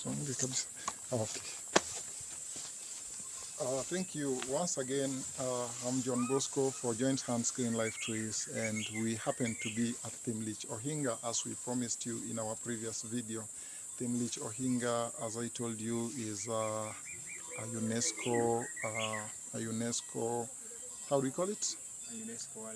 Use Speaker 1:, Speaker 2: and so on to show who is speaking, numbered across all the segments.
Speaker 1: Okay. Thank you once again. I'm John Bosco for Joint Hands Green Life Trees, and we happen to be at Thimlich Ohinga as we promised you in our previous video. Thimlich Ohinga, as I told you, is a UNESCO, how do you call it?
Speaker 2: A UNESCO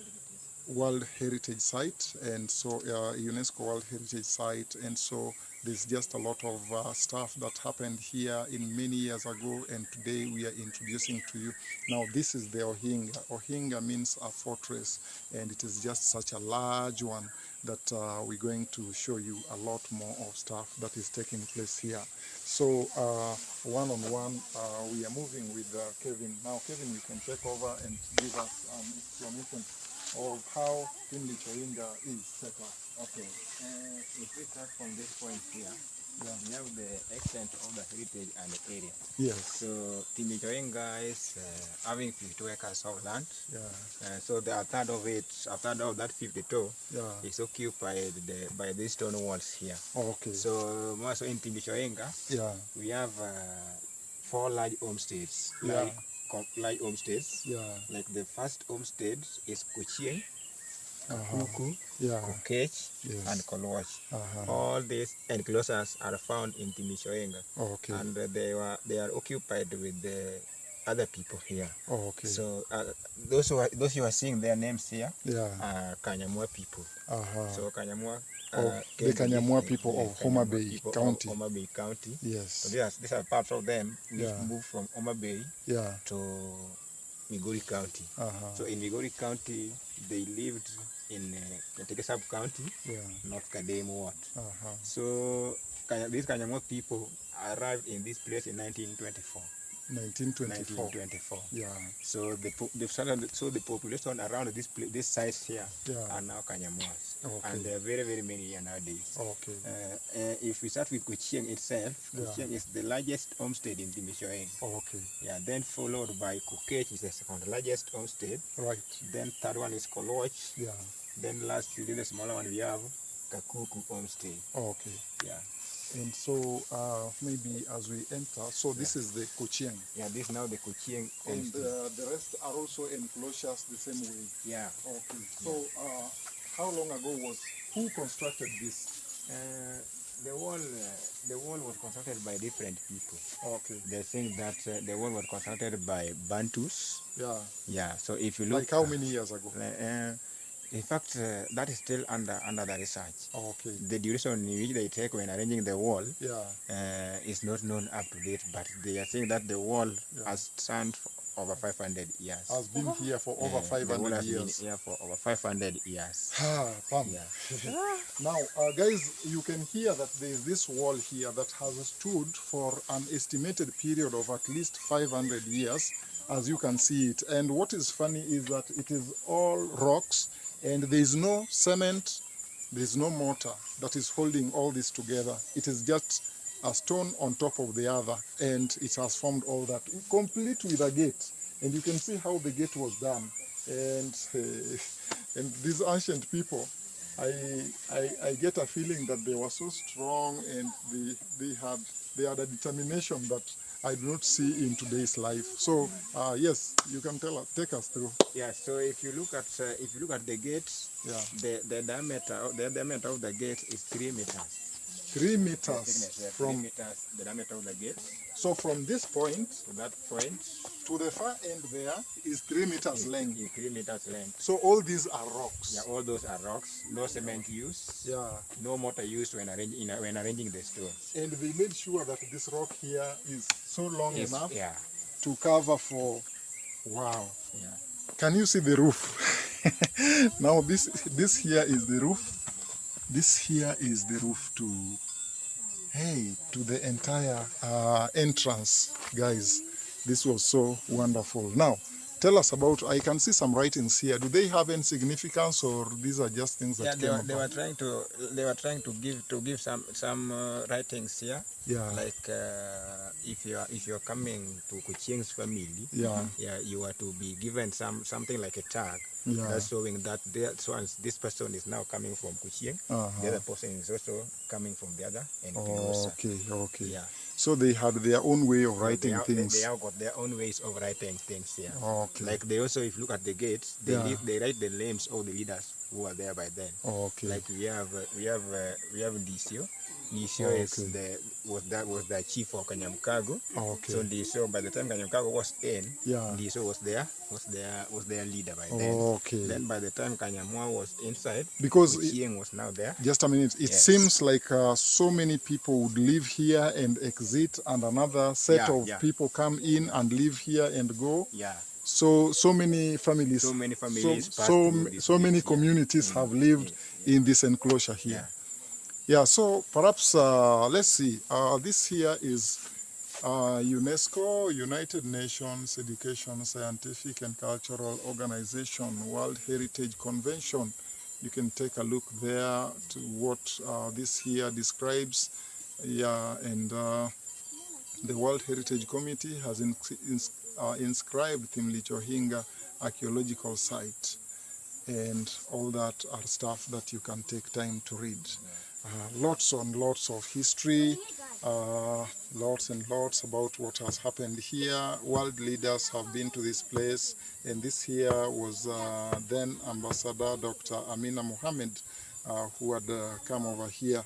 Speaker 1: World Heritage Site, and so UNESCO World Heritage Site, and so there's just a lot of stuff that happened here in many years ago, and today we are introducing to you. Now this is the Ohinga. Ohinga means a fortress, and it is just such a large one that we're going to show you a lot more of stuff that is taking place here. So one-on-one, we are moving with Kevin. Now Kevin, you can take over and give us an explanation of how Thimlich Ohinga is set up.
Speaker 2: Okay, if we start from this point here, we have the extent of the heritage and the area.
Speaker 1: Yes.
Speaker 2: So Thimlich Ohinga is having 52 acres of land.
Speaker 1: Yeah.
Speaker 2: So a third of that 52 is occupied by these stone walls here.
Speaker 1: Oh, okay.
Speaker 2: So also in Thimlich Ohinga, we have 4 large homesteads. Large homesteads. Like the first homestead is Kuchieng, Kuku, Kokech, and Kolwach. All these enclosures are found in Thimlich Ohinga.
Speaker 1: Okay.
Speaker 2: And they are occupied with the other people here.
Speaker 1: Okay.
Speaker 2: So those you are seeing their names here are Kanyamwa people. So Kanyamwa.
Speaker 1: The Kanyamwa people of Homa Bay County.
Speaker 2: Homa Bay County.
Speaker 1: Yes.
Speaker 2: So these are parts of them which moved from Homa Bay to Migori County. So in Migori County, they lived in Nyatike sub-county, North Kadem Ward. So these Kanyamwa people arrived in this place in 1924.
Speaker 1: 1924. Yeah.
Speaker 2: So the population around this site here are now Kanyamwas.
Speaker 1: Okay.
Speaker 2: And there are very, very many here nowadays.
Speaker 1: Okay.
Speaker 2: If we start with Kuchieng itself, Kuchieng is the largest homestead in Thimlich Ohinga.
Speaker 1: Okay.
Speaker 2: Yeah. Then followed by Kokech is the second largest homestead.
Speaker 1: Right.
Speaker 2: Then third one is Kolwach.
Speaker 1: Yeah.
Speaker 2: Then lastly, the smaller one we have Kakuku homestead.
Speaker 1: Okay.
Speaker 2: Yeah.
Speaker 1: And so maybe as we enter, so this is the Kuchieng.
Speaker 2: Yeah, this is now the Kuchieng.
Speaker 1: And the rest are also enclosures the same way.
Speaker 2: Yeah.
Speaker 1: Okay. So how long ago who constructed this?
Speaker 2: The wall was constructed by different people.
Speaker 1: Okay.
Speaker 2: They think that the wall was constructed by Bantus.
Speaker 1: Yeah.
Speaker 2: Yeah. So if you look,
Speaker 1: like how many years ago?
Speaker 2: In fact, that is still under the research.
Speaker 1: Okay.
Speaker 2: The duration in which they take when arranging the wall is not known up to date, but they are saying that the wall has stand for over 500 years.
Speaker 1: Has been here for over 500 years.
Speaker 2: The wall has been here for over 500 years.
Speaker 1: Fun. Now, guys, you can hear that there is this wall here that has stood for an estimated period of at least 500 years, as you can see it. And what is funny is that it is all rocks, and there is no cement, there is no mortar that is holding all this together. It is just a stone on top of the other, and it has formed all that, complete with a gate. And you can see how the gate was done. And these ancient people, I get a feeling that they were so strong, and they had a determination that I do not see in today's life. So yes, you can take us through.
Speaker 2: Yeah. So if you look at the gate, the diameter of the gate is 3 meters.
Speaker 1: 3 meters from
Speaker 2: 3 meters, the diameter of the gate.
Speaker 1: So from this point
Speaker 2: to that point
Speaker 1: to the far end there is 3 meters length.
Speaker 2: 3 meters length.
Speaker 1: So all these are rocks.
Speaker 2: Yeah, all those are rocks. No cement used.
Speaker 1: Yeah.
Speaker 2: No mortar used when arranging the stones.
Speaker 1: And they made sure that this rock here is so long enough
Speaker 2: Yeah.
Speaker 1: to cover for. Wow.
Speaker 2: Yeah.
Speaker 1: Can you see the roof? Now this here is the roof. This here is the roof to the entire entrance, guys. This was so wonderful. Now, tell us about. I can see some writings here. Do they have any significance, or these are just things that
Speaker 2: they were trying to give some writings here.
Speaker 1: Yeah.
Speaker 2: Like if you are coming to Kuchieng's family, you are to be given something like a tag.
Speaker 1: Yeah.
Speaker 2: That's showing that this person is now coming from Kuching. The other person is also coming from the other and closer.
Speaker 1: Okay.
Speaker 2: Yeah.
Speaker 1: So they had their own way of writing things.
Speaker 2: They have got their own ways of writing things here.
Speaker 1: Okay.
Speaker 2: Like they also, if you look at the gates, they write the names of the leaders who are there by then.
Speaker 1: Okay.
Speaker 2: Like we have Ndisio. Ndisio was the chief of Kanyamkago.
Speaker 1: Okay.
Speaker 2: So Ndisio, by the time Kanyamkago was in, Ndisio was their leader by then.
Speaker 1: Okay.
Speaker 2: Then by the time Kanyamwa was inside,
Speaker 1: because
Speaker 2: Kuching was now there.
Speaker 1: Just a minute. It seems like so many people would live here and exit, and another set of people come in and live here and go.
Speaker 2: Yeah.
Speaker 1: So many families. So many communities have lived in this enclosure here. Yeah. So perhaps let's see. This here is UNESCO, United Nations Education, Scientific and Cultural Organization, World Heritage Convention. You can take a look there to what this here describes. Yeah, and the World Heritage Committee has inscribed Thimlich Ohinga archaeological site, and all that are stuff that you can take time to read. Lots and lots of history, lots and lots about what has happened here. World leaders have been to this place, and this here was then Ambassador Dr. Amina Mohammed, who had come over here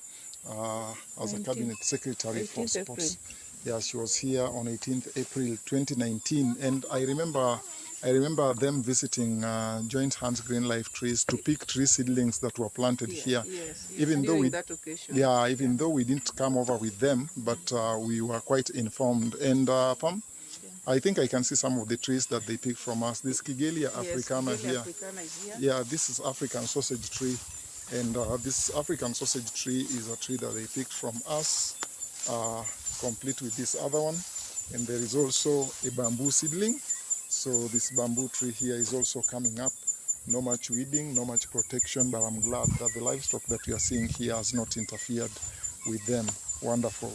Speaker 1: as a cabinet secretary for sports. Yeah, she was here on 18th April 2019, and I remember them visiting Joint Hands Green Life Trees to pick tree seedlings that were planted here.
Speaker 3: Yes,
Speaker 1: even though we didn't come over with them, but we were quite informed. And Pam, I think I can see some of the trees that they picked from us. This Kigelia africana here.
Speaker 3: Is here.
Speaker 1: Yeah, this is African sausage tree, and this African sausage tree is a tree that they picked from us, complete with this other one. And there is also a bamboo seedling. So this bamboo tree here is also coming up. No much weeding, no much protection, but I'm glad that the livestock that we are seeing here has not interfered with them. Wonderful.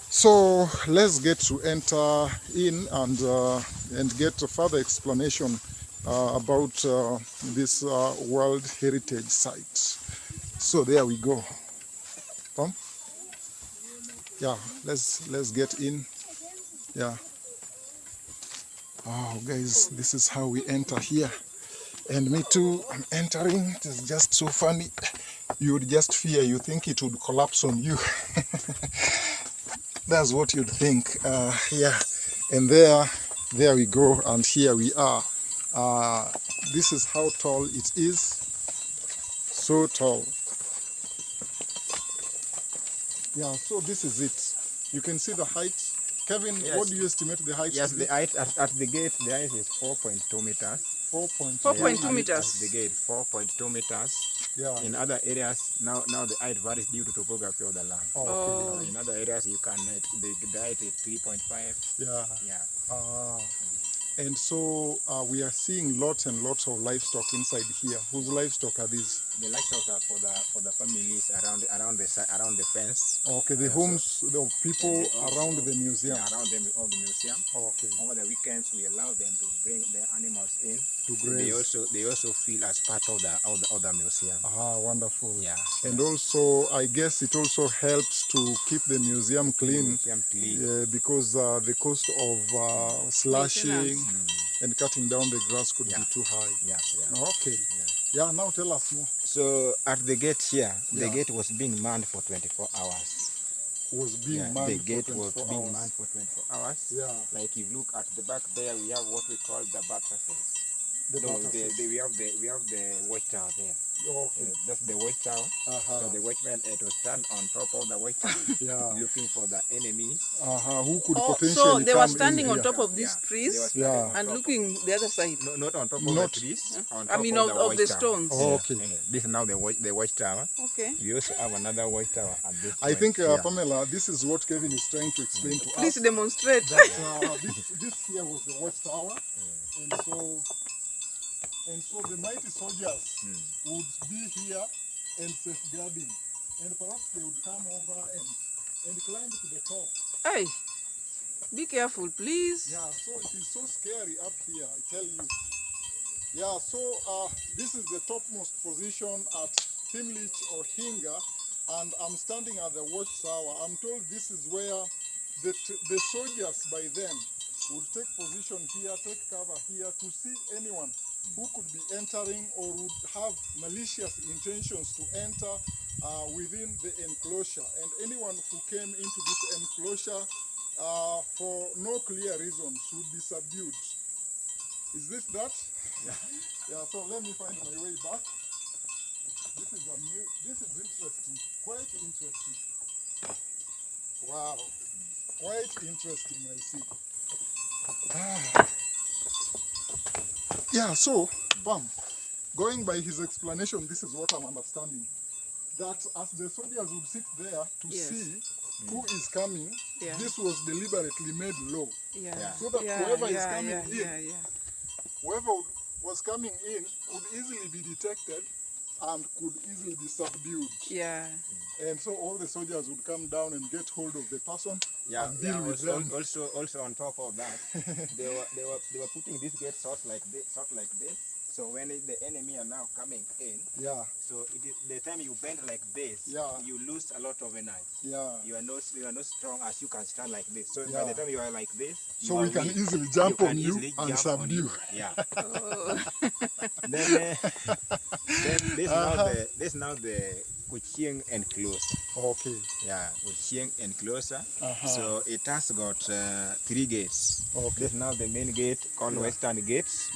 Speaker 1: So let's get to enter in and get a further explanation about this World Heritage Site. So there we go. Tom? Yeah, let's get in. Yeah. Oh, guys, this is how we enter here. And me too, I'm entering. It is just so funny. You would just fear, you think it would collapse on you. That's what you'd think. Yeah. And there we go, and here we are. This is how tall it is. So tall. Yeah, so this is it. You can see the height. Kevin, what do you estimate the height?
Speaker 2: Yes, the height at the gate, the height is 4.2 meters.
Speaker 3: 4.2 meters.
Speaker 2: At the gate, 4.2 meters.
Speaker 1: Yeah.
Speaker 2: In other areas, now the height varies due to topography of the land.
Speaker 1: Oh, okay.
Speaker 2: In other areas, you can the height is 3.5.
Speaker 1: Yeah.
Speaker 2: Yeah.
Speaker 1: And so we are seeing lots and lots of livestock inside here. Whose livestock are these?
Speaker 2: The livestock are for the families around the fence.
Speaker 1: Okay, the homes of people around the museum.
Speaker 2: Yeah, around the museum.
Speaker 1: Okay.
Speaker 2: Over the weekends, we allow them to bring their animals in
Speaker 1: to graze.
Speaker 2: They also feel as part of the museum.
Speaker 1: Ah, wonderful.
Speaker 2: Yeah.
Speaker 1: And also, I guess it also helps to keep the museum clean. Because the cost of slashing and cutting down the grass could be too high.
Speaker 2: Yeah.
Speaker 1: Okay. Yeah, now tell us more.
Speaker 2: So at the gate here, the gate was being manned for 24 hours.
Speaker 1: The
Speaker 2: gate was being manned for 24 hours.
Speaker 1: Yeah.
Speaker 2: Like if you look at the back there, we have what we call the buttresses. We have the watchtower there.
Speaker 1: Okay.
Speaker 2: That's the watchtower. So the watchman to stand on top of the watchtower, looking for the enemies.
Speaker 1: Who could potentially
Speaker 3: so they were
Speaker 1: come
Speaker 3: standing
Speaker 1: in
Speaker 3: on
Speaker 1: here.
Speaker 3: top of these trees and looking the other side.
Speaker 2: No, not on top of the trees. On top
Speaker 3: of the stones.
Speaker 1: Oh, okay.
Speaker 2: This is now the watchtower.
Speaker 3: Okay.
Speaker 2: We also have another watchtower at this point.
Speaker 1: I think, Pamela, this is what Kevin is trying to explain to us.
Speaker 3: Please demonstrate.
Speaker 1: That, this here was the watchtower, and so the mighty soldiers would be here and safeguarding, and perhaps they would come over and climb to the top.
Speaker 3: Hey, be careful, please.
Speaker 1: Yeah, so it is so scary up here, I tell you. Yeah, so this is the topmost position at Thimlich Ohinga, and I'm standing at the watchtower. I'm told this is where the soldiers by then would take position here, take cover here to see anyone who could be entering or would have malicious intentions to enter within the enclosure. And anyone who came into this enclosure for no clear reasons would be subdued. Is this that?
Speaker 2: Yeah.
Speaker 1: Yeah, so let me find my way back. This is interesting, quite interesting. Wow, quite interesting, I see. Yeah, so, bam, going by his explanation, this is what I'm understanding. That as the soldiers would sit there to see who is coming, this was deliberately made low. So that whoever is coming in, whoever was coming in would easily be detected and could easily be subdued. And so all the soldiers would come down and get hold of the person and deal with them.
Speaker 2: Also on top of that, they were putting this gate sort like this. So when the enemy are now coming in, so the time you bend like this, you lose a lot of energy. You are not strong as you can stand like this. So by the time you are like this,
Speaker 1: so we can easily jump on you and subdue.
Speaker 2: Then this now the Kuching enclosure.
Speaker 1: Okay.
Speaker 2: Yeah, Kuching enclosure. So it has got 3 gates.
Speaker 1: Okay.
Speaker 2: This is now the main gate called Western Gates.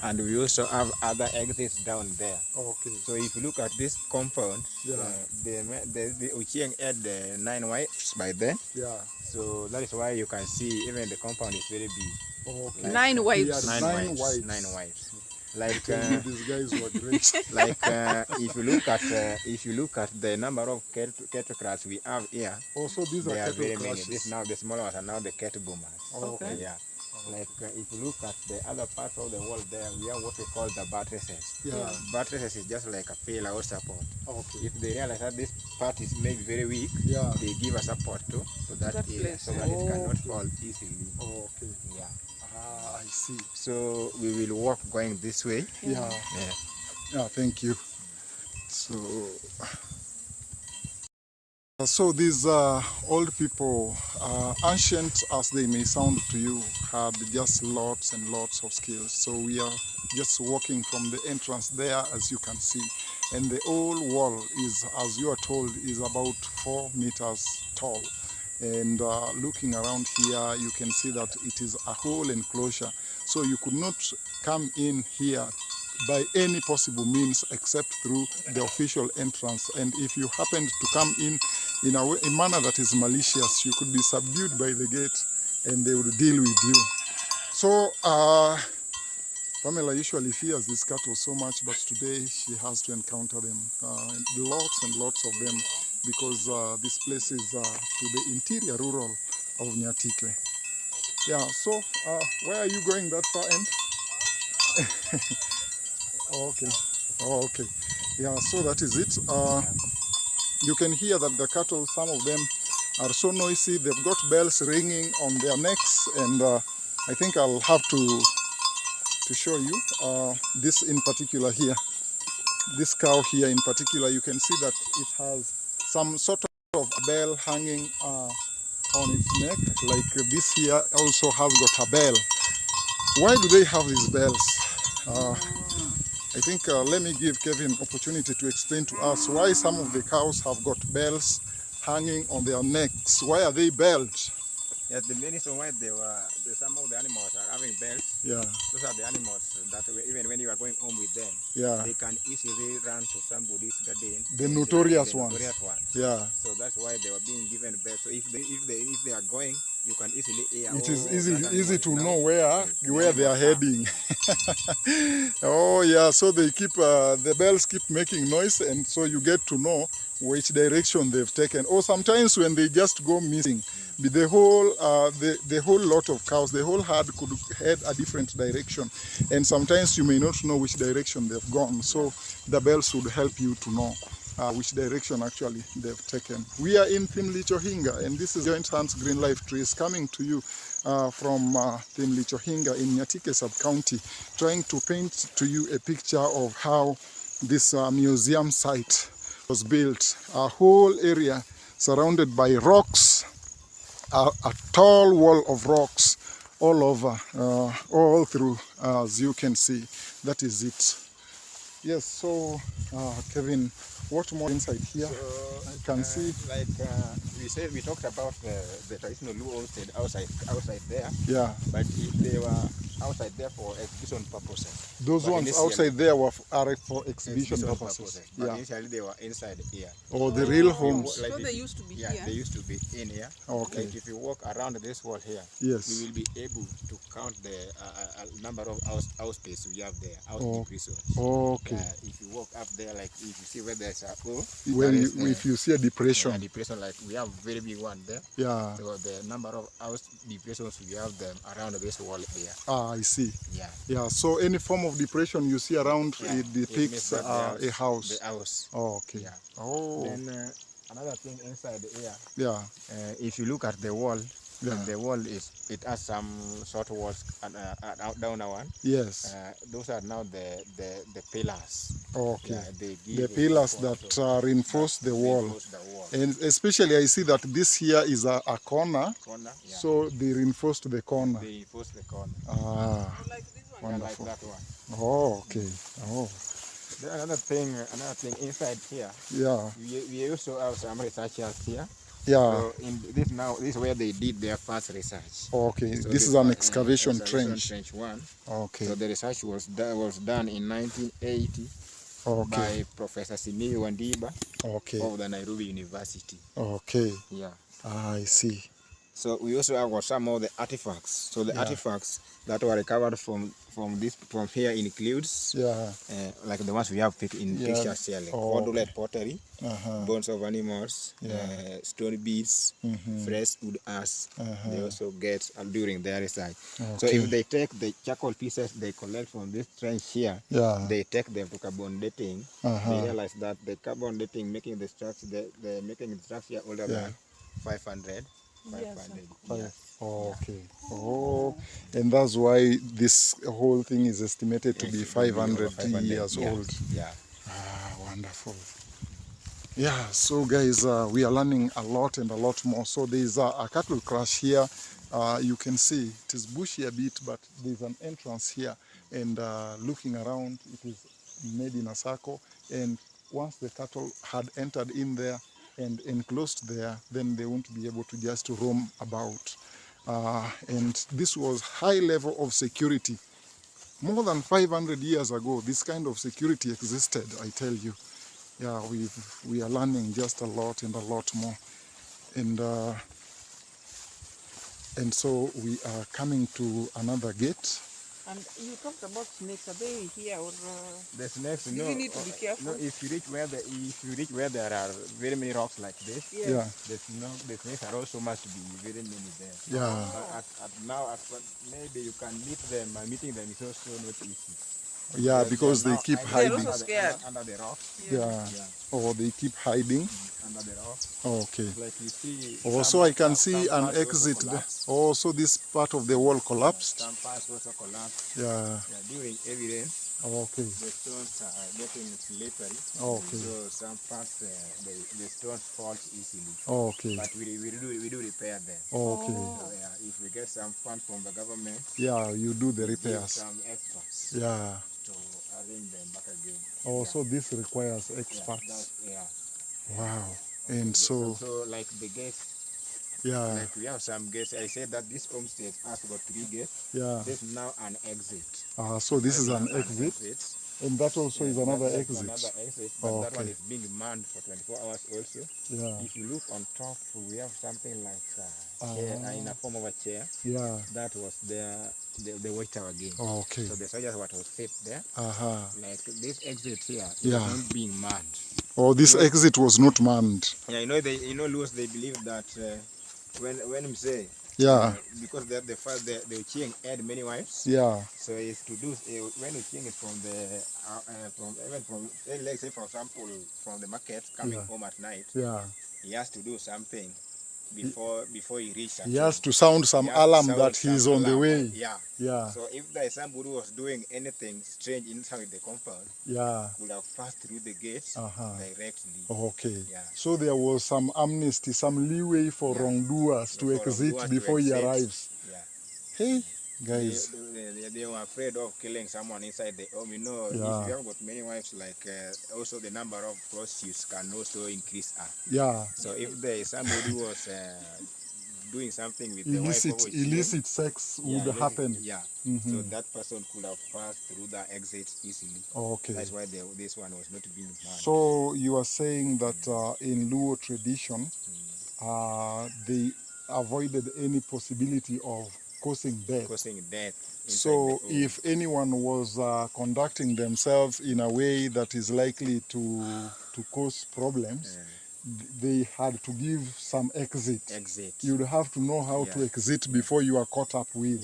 Speaker 2: And we also have other exits down there.
Speaker 1: Okay.
Speaker 2: So if you look at this compound, the Kuching had 9 wives by then. So that is why you can see even the compound is very big.
Speaker 1: Okay.
Speaker 3: 9 wives.
Speaker 2: 9 wives. Like
Speaker 1: these guys were great.
Speaker 2: Like if you look at the number of cattle cars we have here,
Speaker 1: also these are cattle
Speaker 2: very
Speaker 1: crashes.
Speaker 2: many. This now the smaller ones are now the cattle boomers.
Speaker 1: Okay.
Speaker 2: Yeah. Like if you look at the other part of the world there, we have what we call the buttresses. Buttresses is just like a pillar or support.
Speaker 1: Okay.
Speaker 2: If they realize that this part is maybe very weak, they give a support to that area so that it cannot fall easily.
Speaker 1: Okay.
Speaker 2: Yeah.
Speaker 1: I see.
Speaker 2: So we will walk going this way.
Speaker 1: Yeah, thank you. So these old people, ancient as they may sound to you, had just lots and lots of skills. So we are just walking from the entrance there, as you can see. And the whole wall is, as you are told, is about 4 meters tall. And looking around here, you can see that it is a whole enclosure. So you could not come in here by any possible means except through the official entrance. And if you happened to come in a manner that is malicious, you could be subdued by the gate and they would deal with you. So Pamela usually fears these cattle so much, but today she has to encounter them, lots and lots of them, because this place is to the interior rural of Nyatike. Yeah, so where are you going that far end? Okay. Oh, okay. Yeah, so that is it. You can hear that the cattle, some of them are so noisy. They've got bells ringing on their necks, and I think I'll have to show you this in particular here. This cow here in particular, you can see that it has some sort of bell hanging on its neck, like this here also has got a bell. Why do they have these bells? I think let me give Kevin opportunity to explain to us why some of the cows have got bells hanging on their necks. Why are they belled?
Speaker 2: Yeah, the main reason why some of the animals are having bells. Those are the animals that even when you are going home with them, they can easily run to somebody's garden.
Speaker 1: The notorious ones.
Speaker 2: So that's why they were being given bells. So if they are going, you can easily hear.
Speaker 1: It is easy to know where they are heading. Oh yeah, so they keep the bells keep making noise, and so you get to know which direction they've taken. Or sometimes when they just go missing, the whole lot of cows, the whole herd could head a different direction, and sometimes you may not know which direction they've gone. So the bells would help you to know. which direction actually they've taken. We are in Thimlich Ohinga, and this is Joint Hands Green Life Trees coming to you from Thimlich Ohinga in Nyatike sub-county, trying to paint to you a picture of how this museum site was built. A whole area surrounded by rocks, a tall wall of rocks all over, all through, as you can see. That is it. Yes, so Kevin, what more inside here?
Speaker 2: So,
Speaker 1: I can see.
Speaker 2: We talked about the traditional Luo homestead outside there.
Speaker 1: Yeah.
Speaker 2: But they were outside there for exhibition purposes.
Speaker 1: Those
Speaker 2: but
Speaker 1: ones outside there are for exhibition purposes.
Speaker 2: But
Speaker 1: Yeah.
Speaker 2: initially they were inside here.
Speaker 1: Or the real homes.
Speaker 3: So they used to be
Speaker 2: Yeah,
Speaker 3: here.
Speaker 2: they used to be in here.
Speaker 1: Okay.
Speaker 2: Like if you walk around this wall here,
Speaker 1: Yes.
Speaker 2: you will be able to count the number of house space we have there, house deep resource.
Speaker 1: Okay.
Speaker 2: If you walk up there, like if you see where there's a hole,
Speaker 1: If you see a depression.
Speaker 2: depression, like we have very big one there.
Speaker 1: Yeah.
Speaker 2: So the number of house depressions we have them around this wall here.
Speaker 1: Ah, I see.
Speaker 2: Yeah.
Speaker 1: Yeah. So any form of depression you see around, it depicts
Speaker 2: means that
Speaker 1: a house.
Speaker 2: The house.
Speaker 1: Oh, okay.
Speaker 2: Yeah.
Speaker 1: Oh.
Speaker 2: Then another thing inside here.
Speaker 1: Yeah.
Speaker 2: If you look at the wall,
Speaker 1: Yeah.
Speaker 2: the wall it has some short walls down one.
Speaker 1: Yes.
Speaker 2: Those are now the pillars.
Speaker 1: Okay.
Speaker 2: Yeah, they give
Speaker 1: The pillars that reinforce the wall.
Speaker 2: reinforce the wall.
Speaker 1: And especially I see that this here is a corner.
Speaker 2: Corner. Yeah.
Speaker 1: So they reinforced the corner.
Speaker 2: They reinforce the corner.
Speaker 1: Ah.
Speaker 3: Like this one.
Speaker 2: Yeah, like
Speaker 1: Wonderful.
Speaker 2: that one.
Speaker 1: Oh, okay. Oh.
Speaker 2: Then another thing inside here.
Speaker 1: Yeah.
Speaker 2: We also have some researchers here.
Speaker 1: Yeah.
Speaker 2: So this is where they did their first research.
Speaker 1: Okay.
Speaker 2: So
Speaker 1: This is an
Speaker 2: was,
Speaker 1: excavation trench.
Speaker 2: Trench 1.
Speaker 1: Okay.
Speaker 2: So the research was done in 1980
Speaker 1: Okay.
Speaker 2: by Professor Simiyu Wandiba
Speaker 1: Okay.
Speaker 2: of the Nairobi University.
Speaker 1: Okay.
Speaker 2: Yeah.
Speaker 1: I see.
Speaker 2: So we also have some of the artifacts. So the artifacts that were recovered from here includes like the ones we have in pictures here, like cordulate pottery, bones of animals, stone beads, fresh wood ash. They also get during their research.
Speaker 1: Okay.
Speaker 2: So if they take the charcoal pieces they collect from this trench here, they take them to carbon dating. They realize that the carbon dating making the structure older than 500. 500 years.
Speaker 1: Okay. Oh, and that's why this whole thing is estimated to be 500 years old.
Speaker 2: Yeah.
Speaker 1: Ah, wonderful. Yeah, so guys, we are learning a lot and a lot more. So there's a cattle crash here. You can see it is bushy a bit, but there's an entrance here. And looking around, it is made in a circle. And once the cattle had entered in there, and enclosed there, then they won't be able to just roam about. And this was high level of security. More than 500 years ago, this kind of security existed, I tell you. Yeah, we are learning just a lot and a lot more. And so we are coming to another gate.
Speaker 3: And you talked about snakes. Are they here or?
Speaker 2: The snakes,
Speaker 3: do we need to be careful?
Speaker 2: No, if you reach where there are very many rocks like this, the snakes are also must be very many there.
Speaker 1: Yeah.
Speaker 2: But maybe you can meet them. Meeting them is also not easy.
Speaker 1: Yeah, because they keep hiding.
Speaker 3: They're also scared.
Speaker 2: Under the rocks.
Speaker 1: Yeah. Or they keep hiding.
Speaker 2: Under the rocks.
Speaker 1: Okay.
Speaker 2: Like you see.
Speaker 1: Also, I can see an exit there. Also, this part of the wall collapsed.
Speaker 2: Some parts also collapsed.
Speaker 1: Yeah.
Speaker 2: During evidence.
Speaker 1: Okay.
Speaker 2: The stones are getting slippery.
Speaker 1: Okay.
Speaker 2: So some parts the stones fall easily.
Speaker 1: Okay.
Speaker 2: But we do repair them.
Speaker 1: Okay.
Speaker 2: So, if we get some funds from the government.
Speaker 1: Yeah, you do the
Speaker 2: Give
Speaker 1: repairs.
Speaker 2: some experts.
Speaker 1: Yeah.
Speaker 2: To arrange them back again.
Speaker 1: Also, this requires experts. Wow. And so
Speaker 2: like the gates.
Speaker 1: yeah.
Speaker 2: Like we have some gates. I said that this homestead has got 3 gates.
Speaker 1: Yeah.
Speaker 2: There's now an exit.
Speaker 1: So this is an exit. And that also is another exit.
Speaker 2: Another exit, but that one is being manned for 24 hours also.
Speaker 1: Yeah.
Speaker 2: If you look on top, we have something like a chair, in a form of a chair.
Speaker 1: Yeah.
Speaker 2: That was the watchtower again.
Speaker 1: Okay.
Speaker 2: So the soldiers were to sit there. Like this exit here is not being manned.
Speaker 1: Oh, this exit was not manned.
Speaker 2: Yeah, Luos, they believe that when Mzee
Speaker 1: Yeah.
Speaker 2: Because the Ochieng had many wives.
Speaker 1: Yeah.
Speaker 2: So it's to do when Ochieng is from let's say for example from the market coming home at night.
Speaker 1: Yeah.
Speaker 2: He has to do something before he reaches.
Speaker 1: He has to sound some alarm that he's on the way.
Speaker 2: Yeah.
Speaker 1: Yeah.
Speaker 2: So if there is somebody who was doing anything strange inside the compound,
Speaker 1: yeah,
Speaker 2: would have passed through the gates directly.
Speaker 1: Okay.
Speaker 2: Yeah.
Speaker 1: So there was some amnesty, some leeway for wrongdoers to exit before he arrives.
Speaker 2: Yeah.
Speaker 1: Hey, guys.
Speaker 2: They were afraid of killing someone inside the home. You know, if you have got many wives, like also the number of prostitutes can also increase.
Speaker 1: Yeah.
Speaker 2: So if there is somebody who was doing something with
Speaker 1: illicit sex would happen.
Speaker 2: Yeah. So that person could have passed through the exit easily.
Speaker 1: Okay.
Speaker 2: That's why this one was not being banned.
Speaker 1: So you are saying that in Luo tradition, they avoided any possibility of causing death. So if anyone was conducting themselves in a way that is likely to cause problems, they had to give some exit. You'd have to know how to exit before you are caught up with.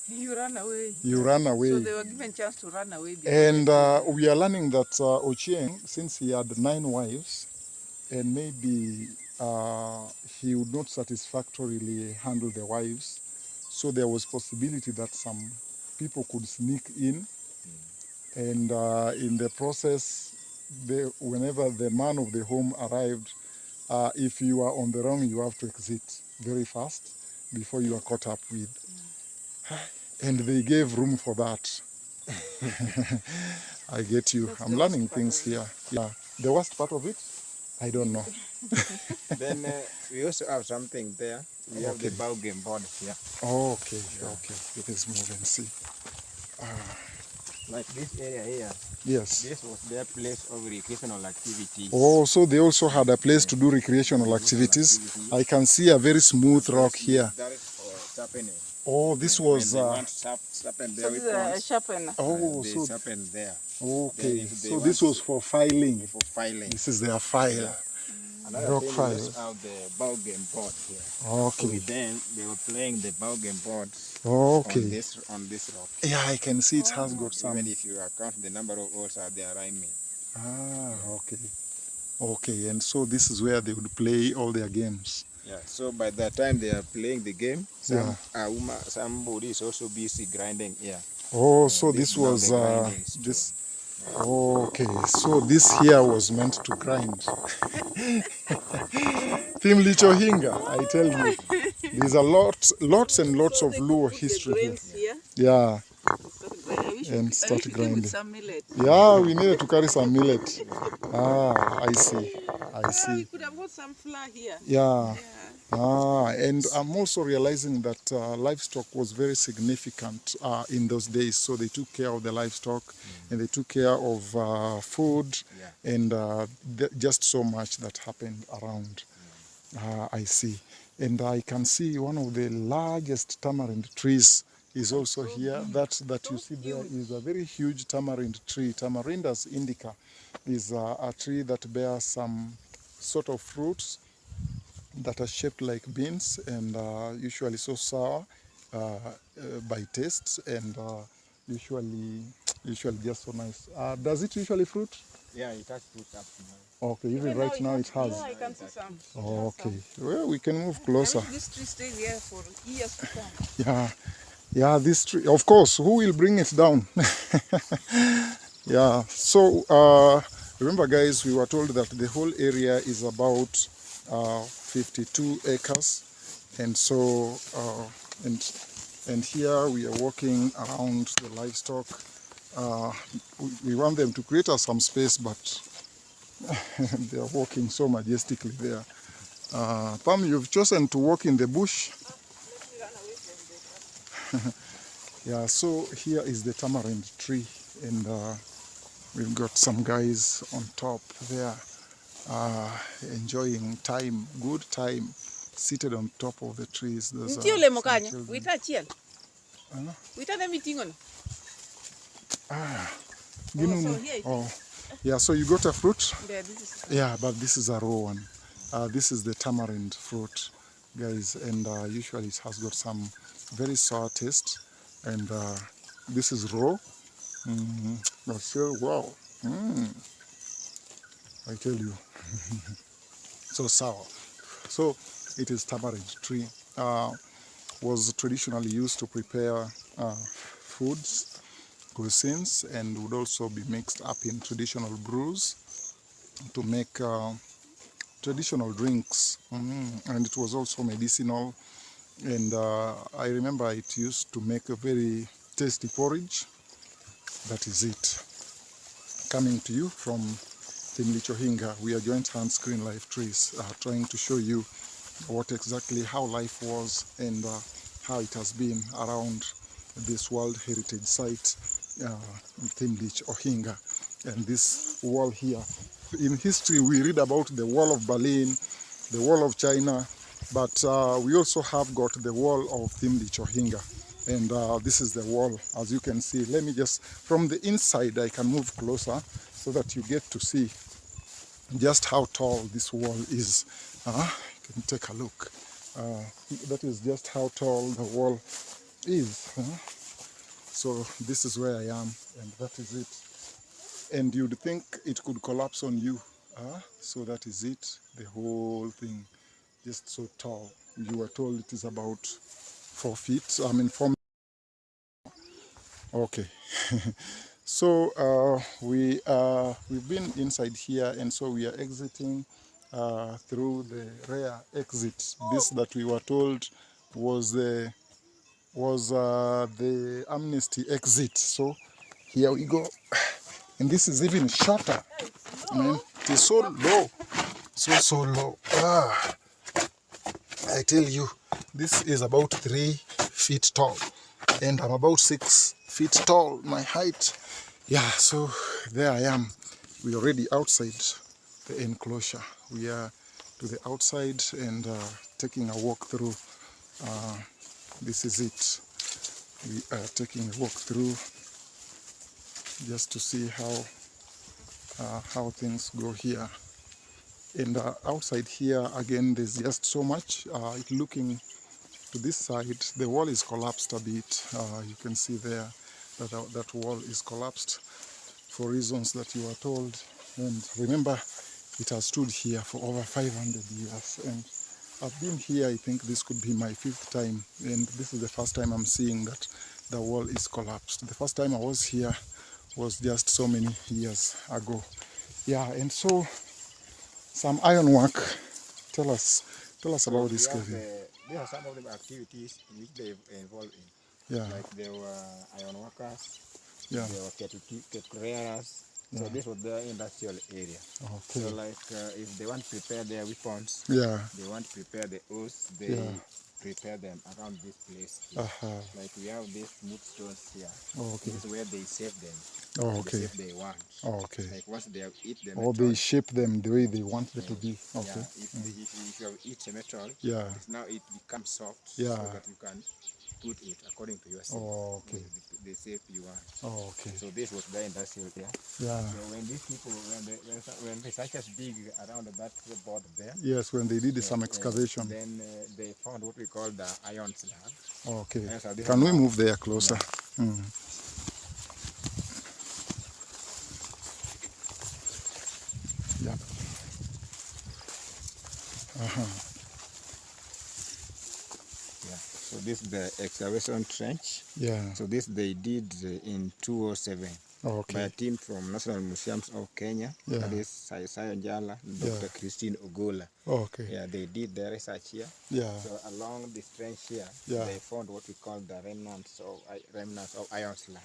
Speaker 3: You run away.
Speaker 1: You run away.
Speaker 3: So they were given chance to run away.
Speaker 1: And we are learning that Ochieng, since he had 9 wives, and maybe he would not satisfactorily handle the wives, so there was possibility that some people could sneak in, and in the process, whenever the man of the home arrived, if you are on the wrong, you have to exit very fast before you are caught up with. And they gave room for that. I get you. I'm learning things here. Yeah. The worst part of it? I don't know.
Speaker 2: Then we also have something there. We have the bow game board here.
Speaker 1: Okay. Let's move and see.
Speaker 2: Like this area here.
Speaker 1: Yes.
Speaker 2: This was their place of recreational activities.
Speaker 1: Oh, so they also had a place to do recreational activities. I can see a very smooth rock here.
Speaker 2: That is for sharpening.
Speaker 1: Oh, this was...
Speaker 2: sharpen
Speaker 3: there. So this is a sharpener.
Speaker 1: Oh,
Speaker 2: they sharpen there.
Speaker 1: Okay, so this was for filing.
Speaker 2: For filing.
Speaker 1: This is their file.
Speaker 2: Yeah. Another
Speaker 1: rock
Speaker 2: thing
Speaker 1: file.
Speaker 2: is have the bow game board here.
Speaker 1: Okay.
Speaker 2: So then they were playing the bow game board on this rock.
Speaker 1: Yeah, I can see it has got some...
Speaker 2: Even if you count the number of holes they are rhyming.
Speaker 1: Okay. Okay, and so this is where they would play all their games.
Speaker 2: Yeah, so by the time they are playing the game, somebody is also busy grinding here.
Speaker 1: Oh, so this was this. Okay, so this here was meant to grind. Thimlich Ohinga, I tell you, there's a lots and lots of Luo history here. Yeah. And start grinding.
Speaker 3: Some millet.
Speaker 1: Yeah, we needed to carry some millet. I see.
Speaker 3: We could have got some flour here.
Speaker 1: Yeah. And I'm also realizing that livestock was very significant in those days. So they took care of the livestock and they took care of food and just so much that happened around. I see. And I can see one of the largest tamarind trees is also here. That you see there is a very huge tamarind tree. Tamarindus indica is a tree that bears some sort of fruits that are shaped like beans and usually so sour by taste and usually just so nice. Does it usually fruit?
Speaker 2: Yeah, it has fruit up now.
Speaker 1: Okay, even right now it has.
Speaker 3: Yeah, I can see some.
Speaker 1: Okay, well, we can move closer.
Speaker 3: This tree stays here for years to come.
Speaker 1: Yeah, this tree. Of course, who will bring it down? Yeah, so remember guys, we were told that the whole area is about 52 acres, and so and here we are walking around the livestock. We want them to create us some space, but they are walking so majestically there. Pam, you've chosen to walk in the bush. Yeah, so here is the tamarind tree, and we've got some guys on top there enjoying time, good time, seated on top of the trees. Those yeah, so you got a fruit?
Speaker 3: Yeah, this is
Speaker 1: yeah, but this is a raw one. This is the tamarind fruit. guys, and usually it has got some very sour taste, and this is raw. But still, wow, I tell you, so sour. So it is tamarind tree. Was traditionally used to prepare foods, cuisines, and would also be mixed up in traditional brews to make traditional drinks. And it was also medicinal. And I remember it used to make a very tasty porridge. That is it. Coming to you from Thimlich Ohinga, we are joint hands Green Life Trees, trying to show you what exactly how life was and how it has been around this World Heritage Site, Thimlich Ohinga. And this wall here, in history we read about the Wall of Berlin, the Wall of China, but we also have got the Wall of Thimlich Ohinga. And this is the wall, as you can see. Let me just, from the inside, I can move closer so that you get to see just how tall this wall is. You can take a look. That is just how tall the wall is. So this is where I am, and that is it. And you'd think it could collapse on you. So that is it, the whole thing, just so tall. You were told it is about 4 feet, I mean 4. Okay. So we've been inside here, and so we are exiting through the rear exit. This that we were told was the amnesty exit. So here we go, and this is even shorter. Man, it is so low, so low. I tell you, this is about 3 feet tall, and I'm about 6 feet tall, my height. Yeah, so there I am. We're already outside the enclosure. We are to the outside and taking a walk through. This is it. We are taking a walk through just to see how things go here. And outside here, again, there's just so much. Looking to this side, the wall is collapsed a bit. You can see there that that wall is collapsed for reasons that you are told. And remember, it has stood here for over 500 years. And I've been here, I think this could be my 5th time. And this is the first time I'm seeing that the wall is collapsed. The first time I was here was just so many years ago. Yeah, and so some ironwork. Tell us about this cave.
Speaker 2: There are some of the activities in which they involved in.
Speaker 1: Yeah.
Speaker 2: Like there were iron workers,
Speaker 1: yeah.
Speaker 2: there were cattle rearers. So this was the industrial area.
Speaker 1: Okay.
Speaker 2: So like if they want to prepare their weapons, they want to prepare the oats, they prepare them around this place. Like we have these smooth stones here. This is where they save them. The shape they want. Like once they have eat them.
Speaker 1: Or they shape them the way they want them to be. Okay.
Speaker 2: Yeah. If you have eaten metal, now it becomes soft so that you can put it according to your shape. The shape you want. So this was the industrial area.
Speaker 1: Yeah.
Speaker 2: So when these people, when researchers dig around that board there.
Speaker 1: Yes, when they did some excavation.
Speaker 2: Then they found what we call the iron slab.
Speaker 1: Okay. Can we move there closer? Yeah. Yeah.
Speaker 2: So this is the excavation trench.
Speaker 1: Yeah.
Speaker 2: So this they did in 2007 by a team from National Museums of Kenya. That is Sayo Njala, Dr. Christine Ogola. Yeah, they did their research here. Yeah. So along this trench here, they found what we call the remnants of iron slag.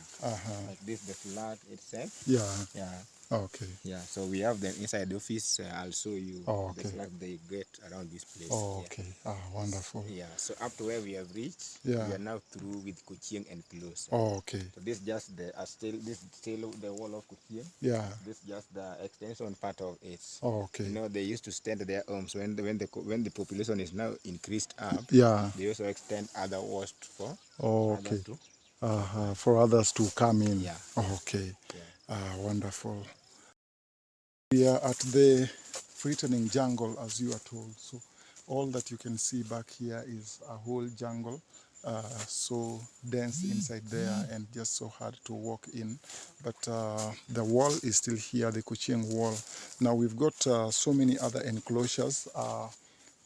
Speaker 2: Like this, the flag itself. Yeah. Yeah. Okay. Yeah, so we have them inside the office. I'll show you the flag they get around this place.
Speaker 1: Okay. Wonderful.
Speaker 2: Yeah, so up to where we have reached, we are now through with Kuching and close.
Speaker 1: Okay. So
Speaker 2: this just the still the wall of Kuching.
Speaker 1: Yeah.
Speaker 2: This just the extension part of it.
Speaker 1: Okay.
Speaker 2: You know, they used to stand their homes when the population is now increased up.
Speaker 1: Yeah.
Speaker 2: They also extend other walls for
Speaker 1: others for others to come in.
Speaker 2: Yeah.
Speaker 1: Okay. Yeah. Wonderful. We are at the threatening jungle, as you are told. So all that you can see back here is a whole jungle, so dense inside there and just so hard to walk in. But the wall is still here, the Kuching wall. Now we've got so many other enclosures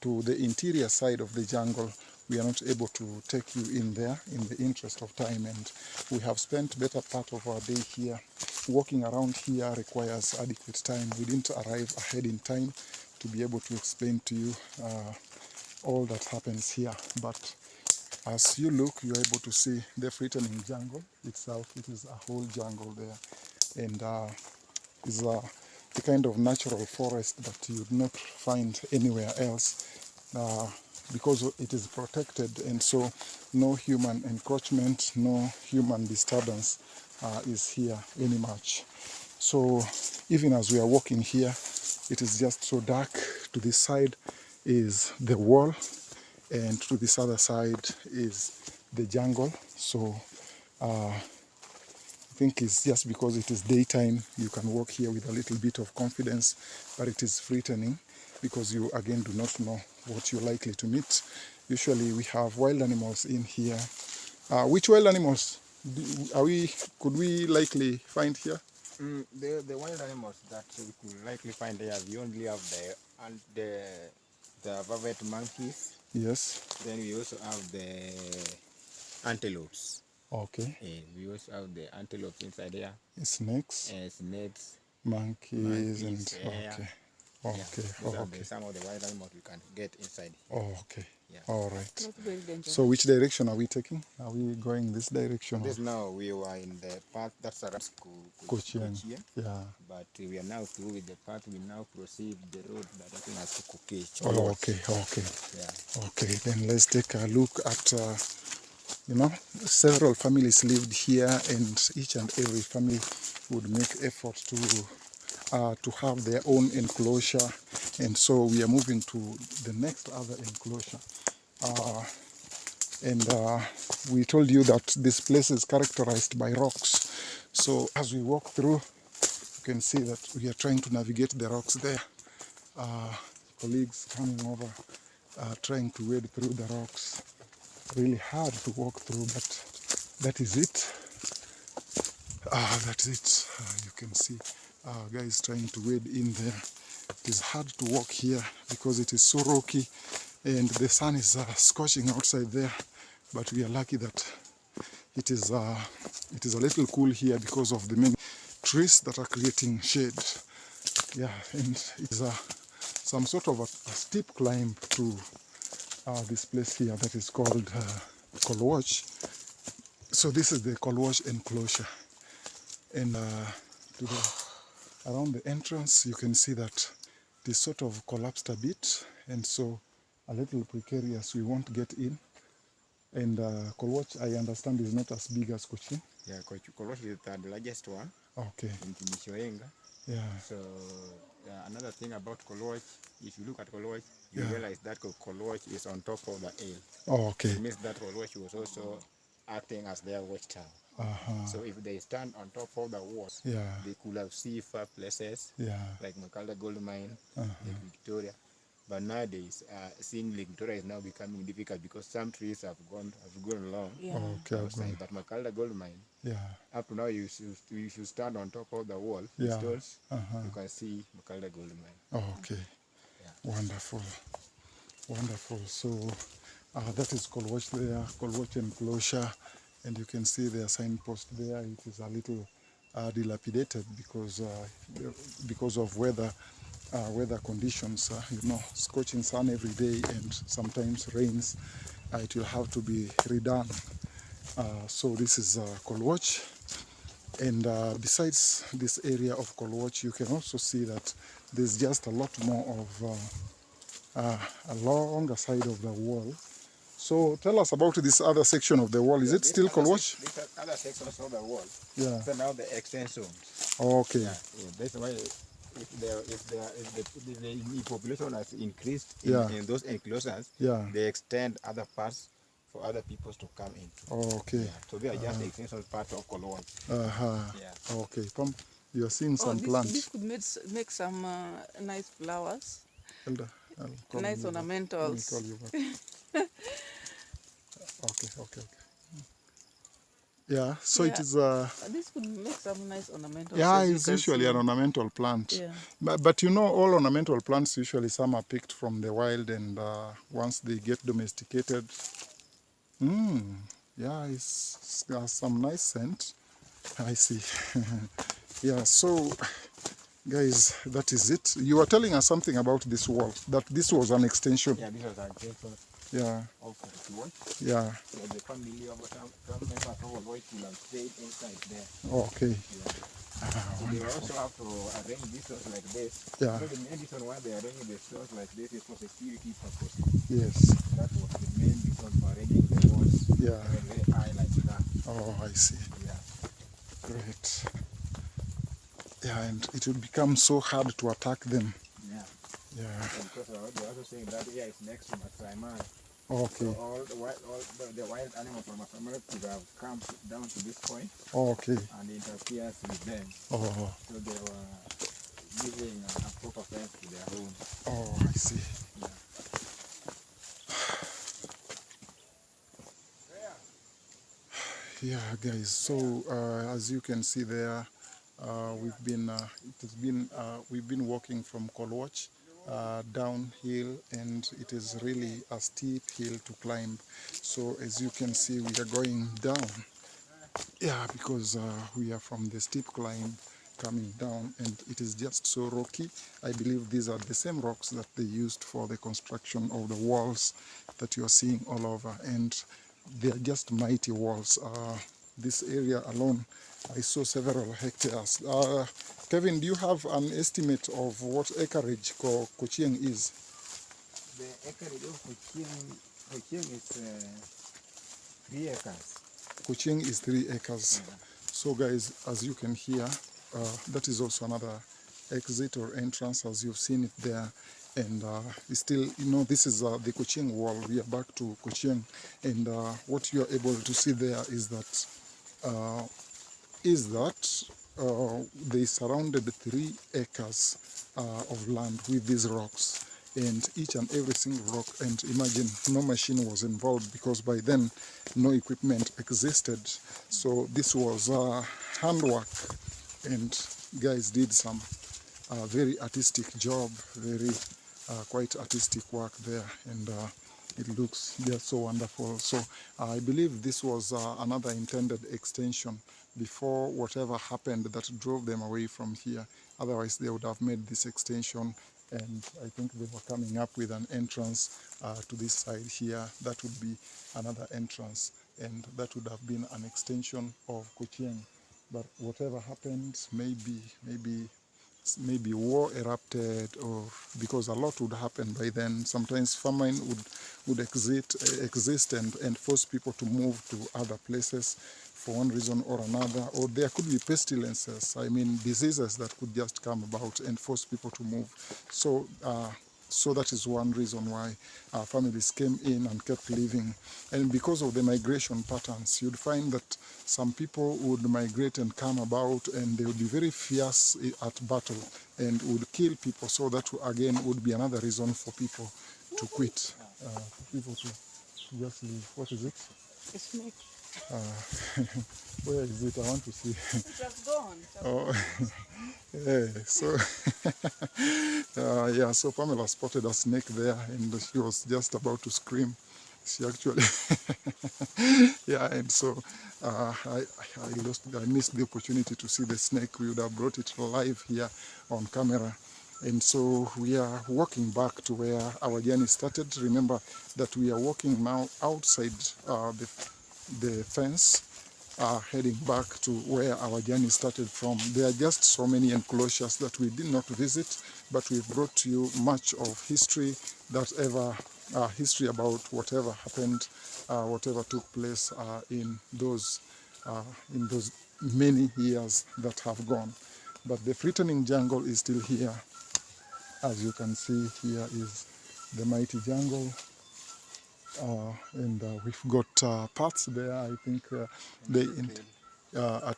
Speaker 1: to the interior side of the jungle. We are not able to take you in there in the interest of time, and we have spent better part of our day here. Walking around here requires adequate time. We didn't arrive ahead in time to be able to explain to you all that happens here, but as you look, you're able to see the threatening jungle itself. It is a whole jungle there, and is the kind of natural forest that you would not find anywhere else, because it is protected, and so no human encroachment, no human disturbance is here any much. So even as we are walking here, it is just so dark. To this side is the wall, and to this other side is the jungle. So I think it's just because it is daytime, you can walk here with a little bit of confidence, but it is threatening because you again do not know what you're likely to meet. Usually we have wild animals in here. Which wild animals could we likely find here?
Speaker 2: The wild animals that we could likely find here, we only have the vervet monkeys.
Speaker 1: Yes.
Speaker 2: Then we also have the antelopes.
Speaker 1: Okay.
Speaker 2: We also have the antelopes inside here.
Speaker 1: Snakes.
Speaker 2: Snakes.
Speaker 1: Monkeys and
Speaker 2: okay. Those are some of the wild animals we can get inside here.
Speaker 1: Okay.
Speaker 2: Yeah.
Speaker 1: All right.
Speaker 3: Not very dangerous.
Speaker 1: So which direction are we taking? Are we going this direction?
Speaker 2: This now we were in the path that surrounds
Speaker 1: Kuching.
Speaker 2: Yeah. But we are now through with the path. We now proceed the road that is taking us to Kukech.
Speaker 1: Oh, okay, okay.
Speaker 2: Yeah.
Speaker 1: Okay, then let's take a look at, several families lived here, and each and every family would make effort to have their own enclosure, and so we are moving to the next other enclosure. We told you that this place is characterized by rocks. So as we walk through, you can see that we are trying to navigate the rocks there. Colleagues coming over, trying to wade through the rocks. Really hard to walk through, but that is it. That's it. You can see guys trying to wade in there. It is hard to walk here because it is so rocky, and the sun is scorching outside there. But we are lucky that it is a little cool here because of the many trees that are creating shade. Yeah, and it's some sort of a steep climb to this place here that is called Kolwach. So this is the Kolwach enclosure, and around the entrance you can see that it is sort of collapsed a bit, and so a little precarious. We won't get in. And Kolwach, I understand, is not as big as Kuching.
Speaker 2: Yeah, Kolwach is the largest one.
Speaker 1: Okay.
Speaker 2: In Thimlich Ohinga.
Speaker 1: Yeah.
Speaker 2: So another thing about Kolwach, if you look at Kolwach, you realize that Kolwach is on top of the hill.
Speaker 1: Oh, okay.
Speaker 2: It means that Kolwach was also acting as their watchtower. So if they stand on top of the walls, they could have seen far places, like Makalda Gold Mine, Lake Victoria. But nowadays, seeing Lake Victoria is now becoming difficult because some trees have gone along outside. But Makalda Gold Mine, up to now, you should stand on top of the wall, the stones, you can see Makalda Gold Mine.
Speaker 1: Oh, okay. Yeah. Wonderful. Wonderful. So that is Kolwach there, Kolwach enclosure, and you can see the signpost there. It is a little dilapidated because of weather conditions. Scorching sun every day and sometimes rains. It will have to be redone. So this is Kolwach, and besides this area of Kolwach, you can also see that there's just a lot more of a longer side of the wall. So tell us about this other section of the wall. Is it still Kolwach?
Speaker 2: These other sections of the wall.
Speaker 1: Yeah.
Speaker 2: So now the extent zones.
Speaker 1: Oh, okay.
Speaker 2: That's why if the population has increased in those enclosures, they extend other parts for other people to come into.
Speaker 1: Oh, okay.
Speaker 2: So they are just the extension part of Kolwach.
Speaker 1: Okay. You are seeing some plants.
Speaker 3: This could make some nice flowers.
Speaker 1: Elder.
Speaker 3: Nice ornamentals.
Speaker 1: Let me call you back. Okay. Yeah, so
Speaker 3: Yeah.
Speaker 1: it is
Speaker 3: This could make some nice ornamentals.
Speaker 1: yeah,
Speaker 3: as you
Speaker 1: it's
Speaker 3: can
Speaker 1: usually
Speaker 3: see.
Speaker 1: an ornamental plant.
Speaker 3: Yeah.
Speaker 1: But you know, all ornamental plants usually some are picked from the wild, and once they get domesticated, yeah, it has some nice scent. I see. Yeah, so guys, that is it. You were telling us something about this wall, that this was an extension.
Speaker 2: Yeah, this was an extension
Speaker 1: Yeah.
Speaker 2: of the wall.
Speaker 1: Yeah.
Speaker 2: So the family of some members of our voice will have stayed inside there.
Speaker 1: Okay.
Speaker 2: Yeah. So they also have to arrange this stores like this.
Speaker 1: Yeah.
Speaker 2: So the main reason why they arrange the stores like this is for security purpose.
Speaker 1: Yes.
Speaker 2: That was the main reason for arranging the walls.
Speaker 1: Yeah.
Speaker 2: Very high like that.
Speaker 1: Oh, I see.
Speaker 2: Yeah.
Speaker 1: Great. Yeah, and it would become so hard to attack them.
Speaker 2: Yeah.
Speaker 1: Yeah.
Speaker 2: And because they're also saying that here is next to Masai.
Speaker 1: Okay.
Speaker 2: So all the wild animals from Masai could have come down to this point.
Speaker 1: Okay.
Speaker 2: And interferes with them.
Speaker 1: Oh.
Speaker 2: So they were giving a proper fence to their home.
Speaker 1: Oh, I see.
Speaker 2: Yeah.
Speaker 1: Yeah, guys. So as you can see there, we've been walking from Kolwach downhill, and it is really a steep hill to climb. So as you can see, we are going down. Yeah, because we are from the steep climb coming down, and it is just so rocky. I believe these are the same rocks that they used for the construction of the walls that you are seeing all over, and they are just mighty walls. This area alone, I saw several hectares. Kevin, do you have an estimate of what acreage Kochieng is?
Speaker 2: The acreage of Kochieng is 3 acres.
Speaker 1: Kochieng is 3 acres.
Speaker 2: Yeah.
Speaker 1: So guys, as you can hear, that is also another exit or entrance, as you've seen it there. And it's still, you know, this is the Kochieng wall. We are back to Kochieng, and what you are able to see there is that they surrounded 3 acres of land with these rocks, and each and every single rock. And imagine, no machine was involved, because by then no equipment existed. So this was handwork, and guys did some very artistic job, very quite artistic work there, and it looks just so wonderful. So I believe this was another intended extension before whatever happened that drove them away from here. Otherwise they would have made this extension, and I think they were coming up with an entrance to this side here. That would be another entrance, and that would have been an extension of Kochieng. But whatever happened, maybe war erupted, or because a lot would happen by then. Sometimes famine would exist and force people to move to other places for one reason or another, or there could be pestilences, I mean diseases that could just come about and force people to move. So that is one reason why families came in and kept living. And because of the migration patterns, you'd find that some people would migrate and come about, and they would be very fierce at battle and would kill people. So that again would be another reason for people to quit, people to just leave. What is it?
Speaker 3: A snake.
Speaker 1: Where is it? I want to see.
Speaker 3: It has gone.
Speaker 1: Oh, yeah, so yeah, so Pamela spotted a snake there, and she was just about to scream. She actually, yeah, and so I missed the opportunity to see the snake. We would have brought it live here on camera. And so we are walking back to where our journey started. Remember that we are walking now outside the fence, heading back to where our journey started from. There are just so many enclosures that we did not visit, but we've brought to you much of history history about whatever happened, whatever took place in those many years that have gone. But the threatening jungle is still here. As you can see, here is the mighty jungle. And we've got paths there. I think a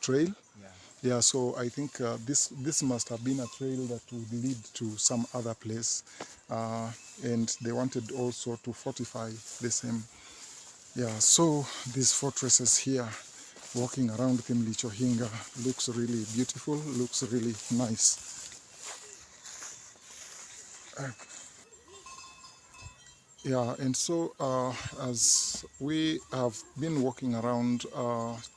Speaker 1: trail.
Speaker 2: Yeah.
Speaker 1: Yeah, so I think this must have been a trail that would lead to some other place, and they wanted also to fortify the same. Yeah, so these fortresses here, walking around Thimlich Ohinga, looks really beautiful, looks really nice. Yeah, and so as we have been walking around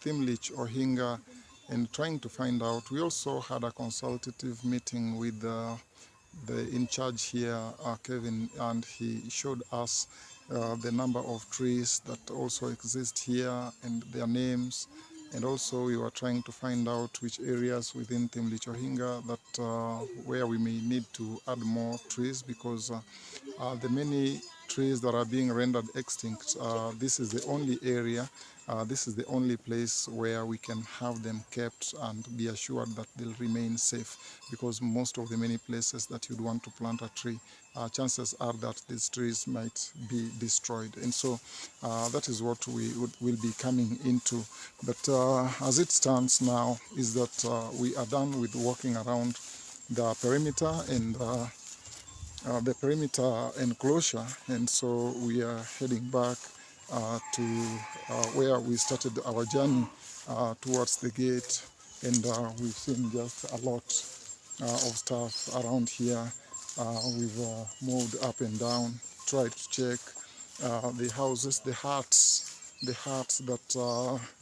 Speaker 1: Thimlich Ohinga and trying to find out, we also had a consultative meeting with the in charge here, Kevin, and he showed us the number of trees that also exist here and their names. And also we were trying to find out which areas within Thimlich Ohinga that where we may need to add more trees, because the many trees that are being rendered extinct, this is the only area, this is the only place where we can have them kept and be assured that they'll remain safe, because most of the many places that you'd want to plant a tree, chances are that these trees might be destroyed. And so that is what we will be coming into. But as it stands now is that we are done with walking around the perimeter and the perimeter enclosure, and so we are heading back to where we started our journey towards the gate. And we've seen just a lot of stuff around here. We've moved up and down, tried to check the houses, the huts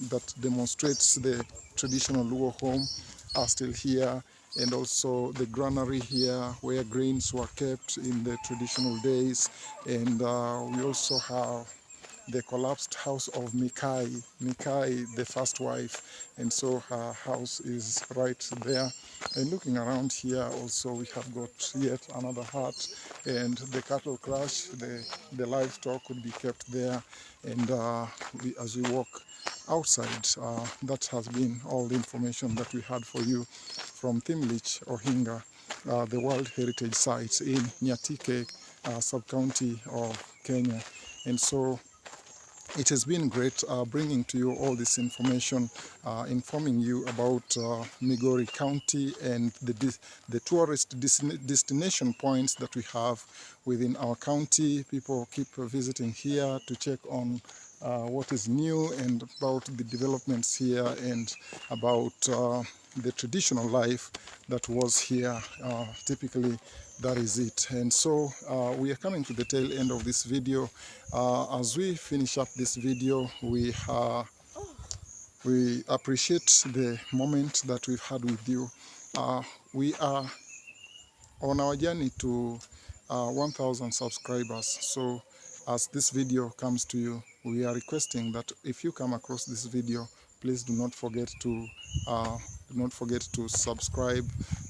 Speaker 1: that demonstrates the traditional Luo home are still here, and also the granary here where grains were kept in the traditional days. And we also have the collapsed house of Mikai, the first wife, and so her house is right there. And looking around here also, we have got yet another hut, and the cattle crush, the livestock could be kept there. And as we walk outside, that has been all the information that we had for you from Thimlich Ohinga, the World Heritage Site in Nyatike, sub-county of Kenya. And so it has been great bringing to you all this information, informing you about Migori County and the tourist destination points that we have within our county. People keep visiting here to check on what is new and about the developments here and about the traditional life that was here. Typically, that is it. And so we are coming to the tail end of this video. As we finish up this video, we appreciate the moment that we've had with you. We are on our journey to 1,000 subscribers. So as this video comes to you, we are requesting that if you come across this video, please do not forget to subscribe,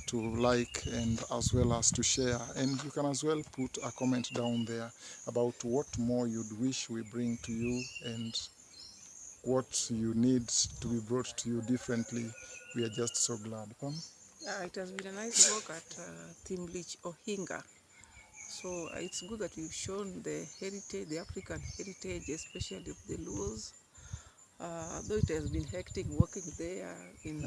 Speaker 1: to like, and as well as to share. And you can as well put a comment down there about what more you'd wish we bring to you and what you need to be brought to you differently. We are just so glad. Pam?
Speaker 3: Yeah, it has been a nice walk at Thimlich Ohinga. So it's good that we've shown the heritage, the African heritage, especially of the Luos. Though it has been hectic walking there in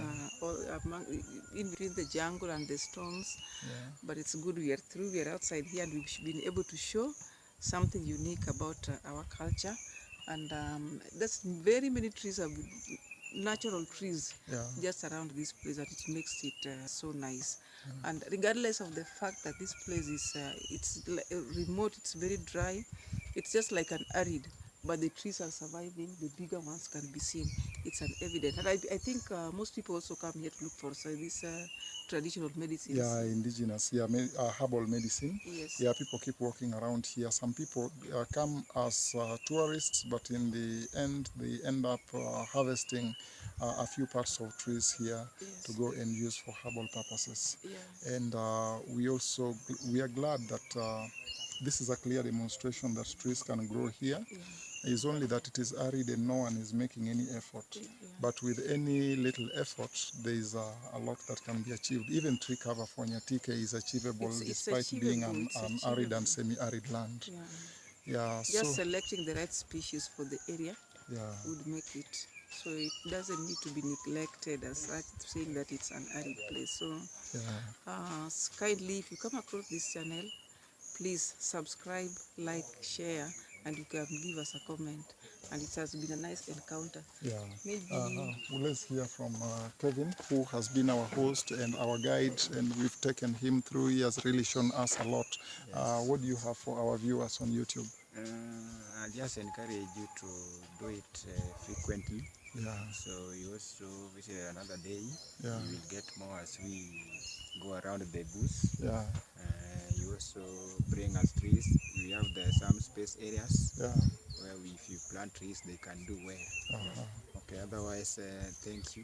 Speaker 3: between the jungle and the stones, but it's good we are through, we are outside here, and we've been able to show something unique about our culture. And there's very many trees, natural trees just around this place, that it makes it so nice. And regardless of the fact that this place is remote, it's very dry, it's just like an arid, but the trees are surviving, the bigger ones can be seen. It's an evidence. And I think most people also come here to look for this traditional medicines.
Speaker 1: Yeah, indigenous, herbal medicine.
Speaker 3: Yes.
Speaker 1: Yeah, people keep walking around here. Some people come as tourists, but in the end, they end up harvesting a few parts of trees here to go and use for herbal purposes.
Speaker 3: Yeah.
Speaker 1: And we are glad that this is a clear demonstration that trees can grow here. It's only that it is arid and no one is making any effort. But with any little effort, there is a lot that can be achieved. Even tree cover for Nyatike is achievable, despite being an arid and semi-arid land.
Speaker 3: Just selecting the right species for the area would make it. so it doesn't need to be neglected as such, saying that it's an arid place. So kindly, if you come across this channel, please subscribe, like, share, and you can give us a comment. And it has been a nice encounter. Maybe
Speaker 1: let's hear from Kevin, who has been our host and our guide, and we've taken him through. He has really shown us a lot. Yes. What do you have for our viewers on YouTube?
Speaker 2: I just encourage you to do it frequently. So you also visit another day. You will get more as we go around the bush. You also bring us trees. We have some space areas where if you plant trees, they can do well. Okay. Otherwise, thank you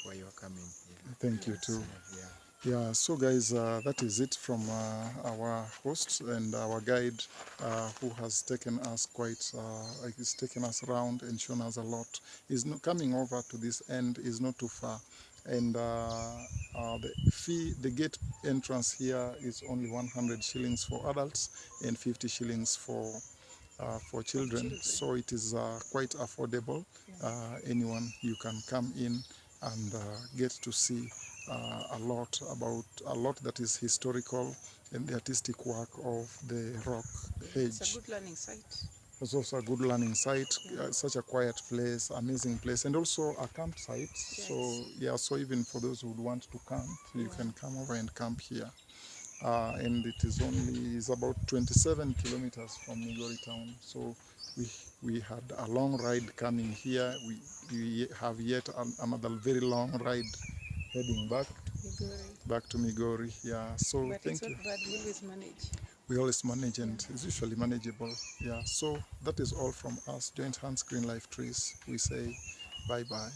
Speaker 2: for your coming.
Speaker 1: Thank you too. So guys, that is it from our host and our guide, who has taken us he's taken us around and shown us a lot. He's not coming over to this end is not too far, and the gate entrance here is only 100 shillings for adults and 50 shillings for children. So it is quite affordable. Anyone, you can come in and get to see a lot that is historical and the artistic work of the rock age.
Speaker 3: It's a good learning site.
Speaker 1: It's also a good learning site, such a quiet place, amazing place, and also a campsite. Yes. So even for those who would want to camp, you can come over and camp here. And it is about 27 kilometers from Migori town. So we had a long ride coming here. We have yet another very long ride heading back to Migori. So
Speaker 3: but
Speaker 1: thank you.
Speaker 3: Not bad. We always manage.
Speaker 1: We always manage, and it's usually manageable. So that is all from us. Joint Hands Green Life Trees. We say bye-bye.